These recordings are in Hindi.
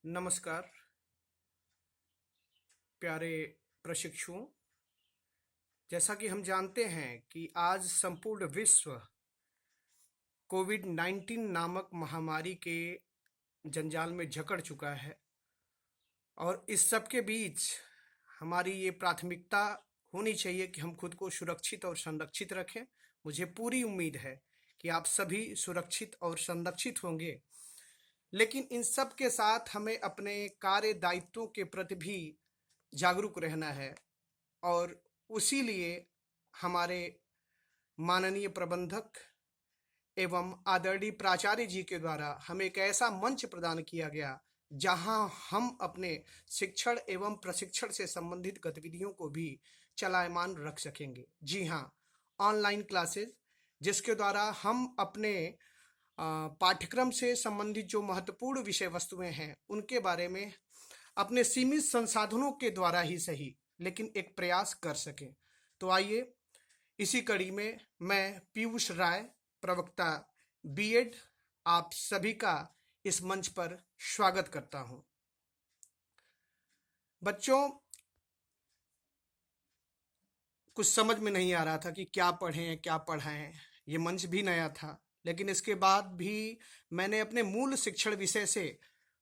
नमस्कार प्यारे प्रशिक्षुओं। जैसा कि हम जानते हैं कि आज संपूर्ण विश्व कोविड-19 नामक महामारी के जंजाल में जकड़ चुका है और इस सब के बीच हमारी ये प्राथमिकता होनी चाहिए कि हम खुद को सुरक्षित और संरक्षित रखें। मुझे पूरी उम्मीद है कि आप सभी सुरक्षित और संरक्षित होंगे, लेकिन इन सब के साथ हमें अपने कार्य दायित्वों के प्रति भी जागरूक रहना है और उसी लिए हमारे माननीय प्रबंधक एवं आदरणीय प्राचार्य जी के द्वारा हमें एक ऐसा मंच प्रदान किया गया जहां हम अपने शिक्षण एवं प्रशिक्षण से संबंधित गतिविधियों को भी चलायमान रख सकेंगे। जी हाँ, ऑनलाइन क्लासेस जिसके द्वारा हम अपने पाठ्यक्रम से संबंधित जो महत्वपूर्ण विषय वस्तुएं हैं उनके बारे में अपने सीमित संसाधनों के द्वारा ही सही लेकिन एक प्रयास कर सकें। तो आइए इसी कड़ी में मैं पीयूष राय, प्रवक्ता बीएड, आप सभी का इस मंच पर स्वागत करता हूं। बच्चों, कुछ समझ में नहीं आ रहा था कि क्या पढ़ें क्या पढ़ाएं। ये मंच भी नया था, लेकिन इसके बाद भी मैंने अपने मूल शिक्षण विषय से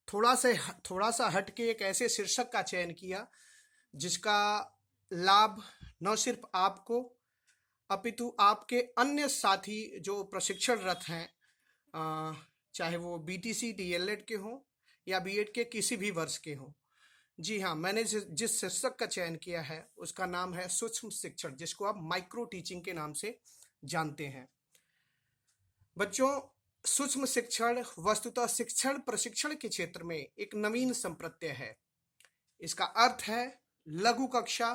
थोड़ा सा हट के एक ऐसे शीर्षक का चयन किया जिसका लाभ न सिर्फ आपको अपितु आपके अन्य साथी जो प्रशिक्षणरत हैं, चाहे वो बीटीसी डीएलएड के हों या बीएड के किसी भी वर्ष के हों। जी हाँ, मैंने जिस शीर्षक का चयन किया है उसका नाम है सूक्ष्म शिक्षण, जिसको आप माइक्रो टीचिंग के नाम से जानते हैं। बच्चों, सूक्ष्म शिक्षण वस्तुतः शिक्षण प्रशिक्षण के क्षेत्र में एक नवीन संप्रत्यय है। इसका अर्थ है लघु कक्षा,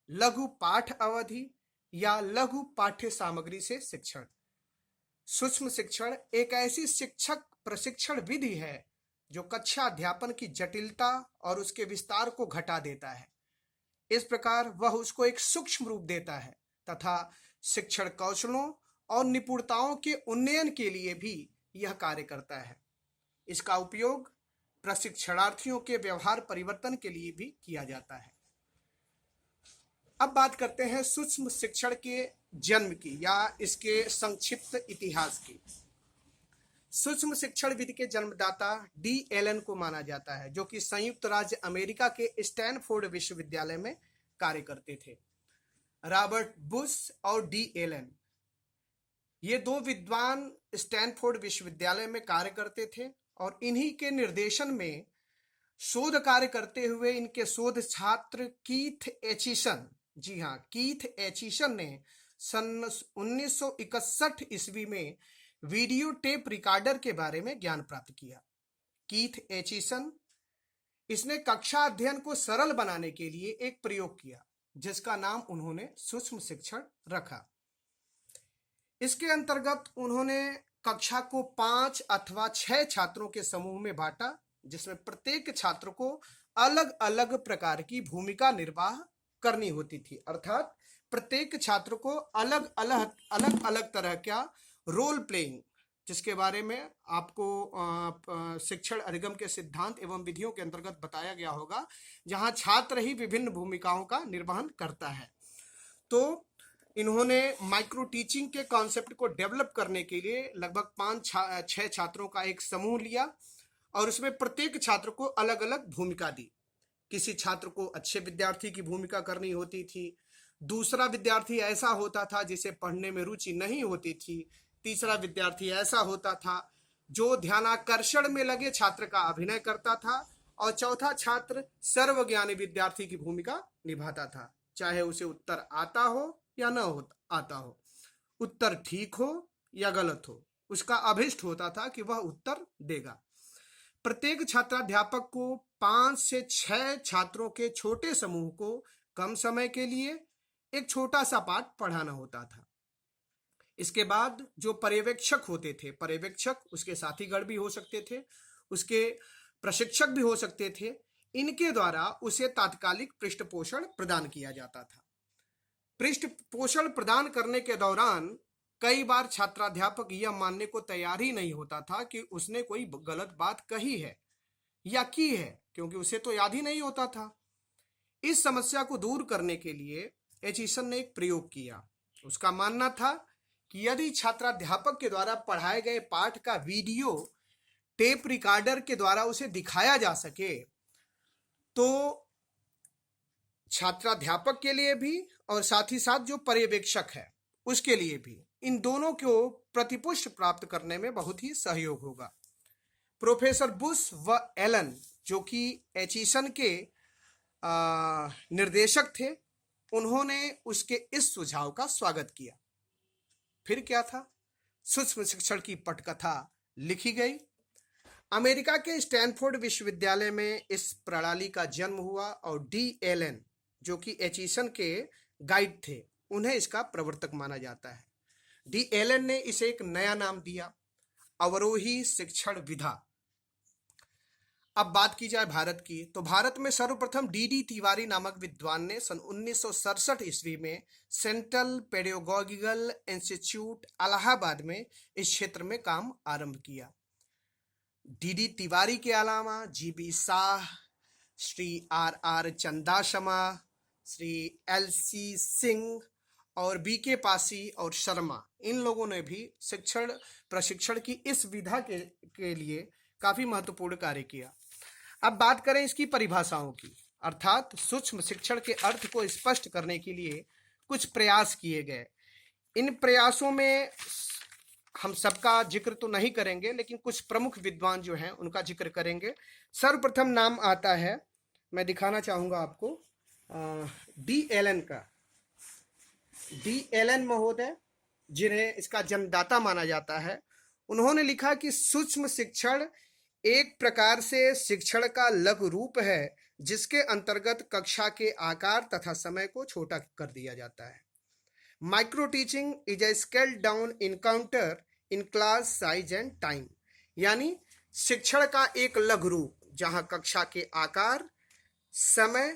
लघु पाठ अवधि या लघु पाठ्य सामग्री से शिक्षण। सूक्ष्म शिक्षण एक ऐसी शिक्षक प्रशिक्षण विधि है जो कक्षा अध्यापन की जटिलता और उसके विस्तार को घटा देता है। इस प्रकार वह उसको एक सूक्ष्म रूप देता है तथा शिक्षण कौशलों और निपुणताओं के उन्नयन के लिए भी यह कार्य करता है। इसका उपयोग प्रशिक्षणार्थियों के व्यवहार परिवर्तन के लिए भी किया जाता है। अब बात करते हैं सूक्ष्म शिक्षण के जन्म की या इसके संक्षिप्त इतिहास की। सूक्ष्म शिक्षण विधि के जन्मदाता डी एलन को माना जाता है, जो कि संयुक्त राज्य अमेरिका के स्टैनफोर्ड विश्वविद्यालय में कार्य करते थे। रॉबर्ट बुश और डी एलन, ये दो विद्वान स्टैनफोर्ड विश्वविद्यालय में कार्य करते थे और इन्हीं के निर्देशन में शोध कार्य करते हुए इनके शोध छात्र कीथ एचिसन, जी हाँ, कीथ एचिसन ने सन 1961 ईस्वी में वीडियो टेप रिकॉर्डर के बारे में ज्ञान प्राप्त किया। कीथ एचिसन, इसने कक्षा अध्ययन को सरल बनाने के लिए एक प्रयोग किया जिसका नाम उन्होंने सूक्ष्म शिक्षण रखा। इसके अंतर्गत उन्होंने कक्षा को 5 अथवा 6 छात्रों के समूह में बांटा, जिसमें प्रत्येक छात्र को अलग अलग प्रकार की भूमिका निर्वाह करनी होती थी। अर्थात प्रत्येक छात्र को अलग अलग तरह का रोल प्लेइंग, जिसके बारे में आपको शिक्षण अधिगम के सिद्धांत एवं विधियों के अंतर्गत बताया गया होगा, जहां छात्र ही विभिन्न भूमिकाओं का निर्वहन करता है। तो इन्होंने माइक्रो टीचिंग के कॉन्सेप्ट को डेवलप करने के लिए लगभग 5-6 छात्रों का एक समूह लिया और उसमें प्रत्येक छात्र को अलग अलग भूमिका दी। किसी छात्र को अच्छे विद्यार्थी की भूमिका करनी होती थी, दूसरा विद्यार्थी ऐसा होता था जिसे पढ़ने में रुचि नहीं होती थी, तीसरा विद्यार्थी ऐसा होता था जो ध्यानाकर्षण में लगे छात्र का अभिनय करता था और चौथा छात्र सर्वज्ञानी विद्यार्थी की भूमिका निभाता था, चाहे उसे उत्तर आता हो या न आता हो, उत्तर ठीक हो या गलत हो, उसका अभिष्ट होता था कि वह उत्तर देगा। प्रत्येक छात्राध्यापक को 5 से 6 छात्रों के छोटे समूह को कम समय के लिए एक छोटा सा पाठ पढ़ाना होता था। इसके बाद जो पर्यवेक्षक होते थे, पर्यवेक्षक उसके साथीगण भी हो सकते थे, उसके प्रशिक्षक भी हो सकते थे, इनके द्वारा उसे तात्कालिक पृष्ठपोषण प्रदान किया जाता था। पृष्ठपोषण प्रदान करने के दौरान कई बार छात्राध्यापक यह मानने को तैयार ही नहीं होता था कि उसने कोई गलत बात कही है या की है, क्योंकि उसे तो याद ही नहीं होता था। इस समस्या को दूर करने के लिए एचिसन ने एक प्रयोग किया। उसका मानना था कि यदि छात्राध्यापक के द्वारा पढ़ाए गए पाठ का वीडियो टेप रिकॉर्डर के द्वारा उसे दिखाया जा सके तो छात्राध्यापक के लिए भी और साथ ही साथ जो पर्यवेक्षक है उसके लिए भी, इन दोनों को प्रतिपुष्टि प्राप्त करने में बहुत ही सहयोग होगा। प्रोफेसर बुश व एलन, जो कि एचिसन के निर्देशक थे, उन्होंने उसके इस सुझाव का स्वागत किया। फिर क्या था? सूक्ष्म शिक्षण की पटकथा लिखी गई। अमेरिका के स्टैनफोर्ड विश्वविद्यालय में इस प्रणाली का जन्म हुआ और डी एलन, जो कि एचिसन के गाइड थे, उन्हें इसका प्रवर्तक माना जाता है। डी एलन ने इसे एक नया नाम दिया, अवरोही शिक्षण विधा। अब बात की जाए भारत की, तो भारत में सर्वप्रथम डी तिवारी नामक विद्वान ने सन 1967 ईस्वी में सेंट्रल पेडागोजिकल इंस्टीट्यूट इलाहाबाद में इस क्षेत्र में काम आरंभ किया। डी तिवारी के अलावा G B. Shah, Shri R Chandashama, Shri L C. Singh और बी.के. पासी और शर्मा, इन लोगों ने भी शिक्षण प्रशिक्षण की इस विधा के लिए काफी महत्वपूर्ण कार्य किया। अब बात करें इसकी परिभाषाओं की, अर्थात सूक्ष्म शिक्षण के अर्थ को स्पष्ट करने के लिए कुछ प्रयास किए गए। इन प्रयासों में हम सबका जिक्र तो नहीं करेंगे, लेकिन कुछ प्रमुख विद्वान जो हैं उनका जिक्र करेंगे। सर्वप्रथम नाम आता है, मैं दिखाना चाहूँगा आपको, डी एलन का। डी एलन महोदय, जिन्हें इसका जन्मदाता माना जाता है, उन्होंने लिखा कि सूक्ष्म शिक्षण एक प्रकार से शिक्षण का लघु रूप है जिसके अंतर्गत कक्षा के आकार तथा समय को छोटा कर दिया जाता है। Micro teaching is a scale down encounter in class size and time, यानी शिक्षण का एक लघु रूप जहां कक्षा के आकार, समय,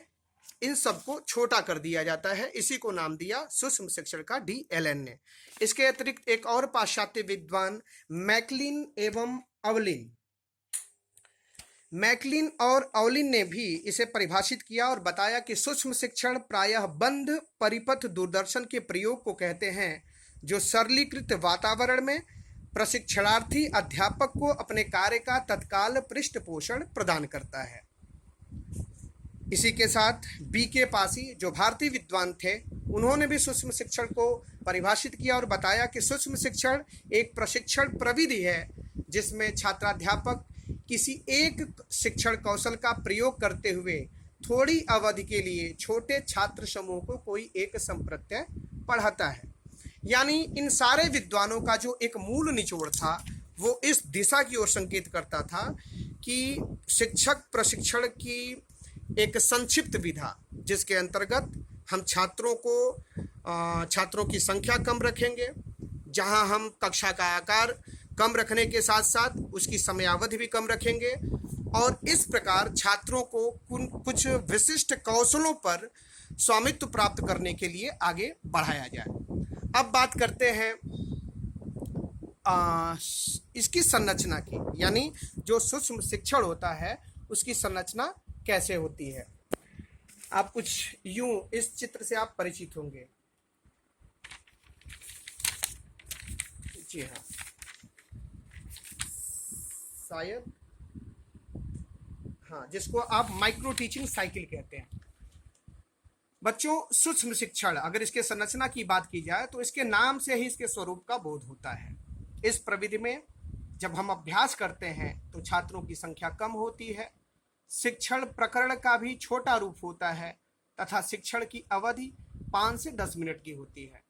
इन सबको छोटा कर दिया जाता है। इसी को नाम दिया सूक्ष्म शिक्षण का डी एलन ने। इसके अतिरिक्त एक और पाश्चात्य विद्वान मैकलिन एवं अवलिन, मैकलिन और अवलिन ने भी इसे परिभाषित किया और बताया कि सूक्ष्म शिक्षण प्रायः बंद परिपथ दूरदर्शन के प्रयोग को कहते हैं, जो सरलीकृत वातावरण में प्रशिक्षणार्थी अध्यापक को अपने कार्य का तत्काल पृष्ठपोषण प्रदान करता है। इसी के साथ बी.के. पासी, जो भारतीय विद्वान थे, उन्होंने भी सूक्ष्म शिक्षण को परिभाषित किया और बताया कि सूक्ष्म शिक्षण एक प्रशिक्षण प्रविधि है जिसमें छात्राध्यापक किसी एक शिक्षण कौशल का प्रयोग करते हुए थोड़ी अवधि के लिए छोटे छात्र समूह को कोई एक संप्रत्यय पढ़ाता है। यानी इन सारे विद्वानों का जो एक मूल निचोड़ था वो इस दिशा की ओर संकेत करता था कि शिक्षक प्रशिक्षण की एक संक्षिप्त विधा, जिसके अंतर्गत हम छात्रों की संख्या कम रखेंगे, जहां हम कक्षा का आकार कम रखने के साथ साथ उसकी समयावधि भी कम रखेंगे और इस प्रकार छात्रों को कुछ विशिष्ट कौशलों पर स्वामित्व प्राप्त करने के लिए आगे बढ़ाया जाए। अब बात करते हैं इसकी संरचना की, यानी जो सूक्ष्म शिक्षण होता है उसकी संरचना कैसे होती है। आप कुछ यूं इस चित्र से आप परिचित होंगे। जी हाँ, शायद हाँ, जिसको आप माइक्रो टीचिंग साइकिल कहते हैं। बच्चों, सूक्ष्म शिक्षण, अगर इसके संरचना की बात की जाए तो इसके नाम से ही इसके स्वरूप का बोध होता है। इस प्रविधि में जब हम अभ्यास करते हैं तो छात्रों की संख्या कम होती है, शिक्षण प्रकरण का भी छोटा रूप होता है तथा शिक्षण की अवधि 5 से 10 मिनट की होती है।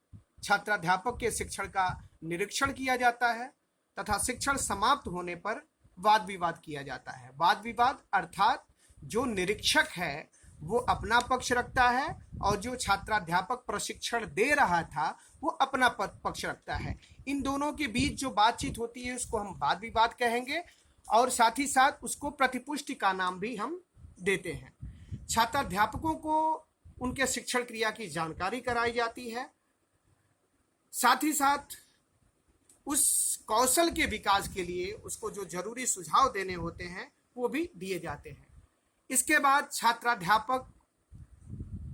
छात्राध्यापक के शिक्षण का निरीक्षण किया जाता है तथा शिक्षण समाप्त होने पर वाद विवाद किया जाता है। वाद विवाद अर्थात जो निरीक्षक है वो अपना पक्ष रखता है और जो छात्राध्यापक प्रशिक्षण दे रहा था वो अपना पक्ष रखता है। इन दोनों के बीच जो बातचीत होती है उसको हम वाद विवाद कहेंगे और साथ ही साथ उसको प्रतिपुष्टि का नाम भी हम देते हैं। छात्राध्यापकों को उनके शिक्षण क्रिया की जानकारी कराई जाती है, साथ ही साथ उस कौशल के विकास के लिए उसको जो जरूरी सुझाव देने होते हैं वो भी दिए जाते हैं। इसके बाद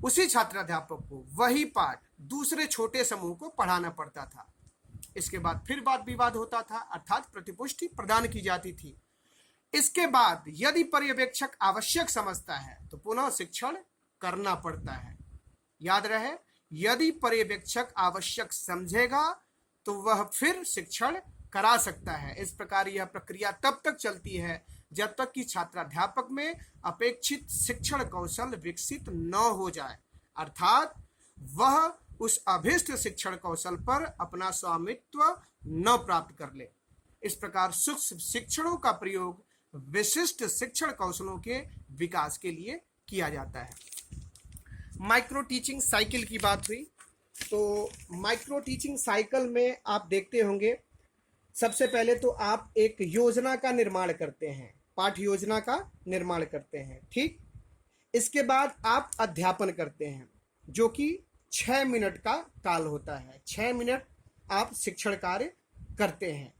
उसी छात्राध्यापक को वही पाठ दूसरे छोटे समूह को पढ़ाना पड़ता था। इसके बाद फिर वाद विवाद होता था, अर्थात प्रतिपुष्टि प्रदान की जाती थी। इसके बाद यदि पर्यवेक्षक आवश्यक समझता है तो पुनः शिक्षण करना पड़ता है। याद रहे, यदि पर्यवेक्षक आवश्यक समझेगा तो वह फिर शिक्षण करा सकता है। इस प्रकार यह प्रक्रिया तब तक चलती है जब तक कि छात्राध्यापक में अपेक्षित शिक्षण कौशल विकसित न हो जाए, अर्थात वह उस अभिष्ट शिक्षण कौशल पर अपना स्वामित्व न प्राप्त कर ले। इस प्रकार सूक्ष्म शिक्षणों का प्रयोग विशिष्ट शिक्षण कौशलों के विकास के लिए किया जाता है। माइक्रो टीचिंग साइकिल की बात हुई, तो माइक्रो टीचिंग साइकिल में आप देखते होंगे, सबसे पहले तो आप एक योजना का निर्माण करते हैं, पाठ्य योजना का निर्माण करते हैं, ठीक। इसके बाद आप अध्यापन करते हैं, जो कि 6 मिनट का काल होता है। 6 मिनट आप शिक्षण कार्य करते हैं।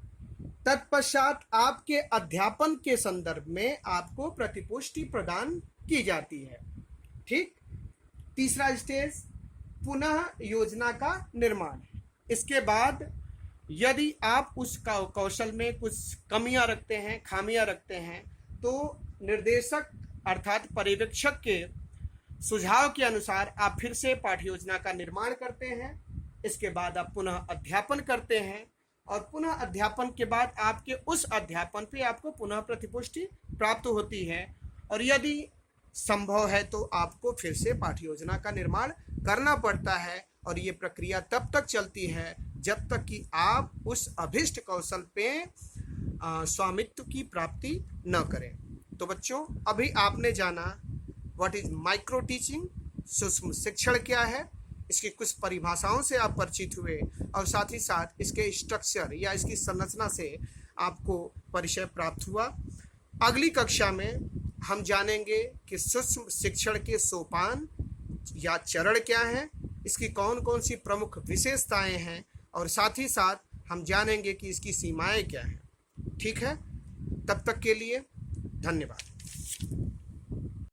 तत्पश्चात आपके अध्यापन के संदर्भ में आपको प्रतिपुष्टि प्रदान की जाती है, ठीक। तीसरा स्टेज पुनः योजना का निर्माण। इसके बाद यदि आप उस कौशल में कुछ कमियां रखते हैं, खामियां रखते हैं, तो निर्देशक अर्थात पर्यवेक्षक के सुझाव के अनुसार आप फिर से पाठ्य योजना का निर्माण करते हैं। इसके बाद आप पुनः अध्यापन करते हैं और पुनः अध्यापन के बाद आपके उस अध्यापन पे आपको पुनः प्रतिपुष्टि प्राप्त होती है, और यदि संभव है तो आपको फिर से पाठ्य योजना का निर्माण करना पड़ता है। और ये प्रक्रिया तब तक चलती है जब तक कि आप उस अभिष्ट कौशल पे स्वामित्व की प्राप्ति न करें। तो बच्चों, अभी आपने जाना व्हाट इज माइक्रो टीचिंग, सूक्ष्म शिक्षण क्या है, इसकी कुछ परिभाषाओं से आप परिचित हुए और साथ ही साथ इसके स्ट्रक्चर या इसकी संरचना से आपको परिचय प्राप्त हुआ। अगली कक्षा में हम जानेंगे कि सूक्ष्म शिक्षण के सोपान या चरण क्या हैं, इसकी कौन कौन सी प्रमुख विशेषताएं हैं, और साथ ही साथ हम जानेंगे कि इसकी सीमाएं क्या हैं। ठीक है, तब तक के लिए धन्यवाद।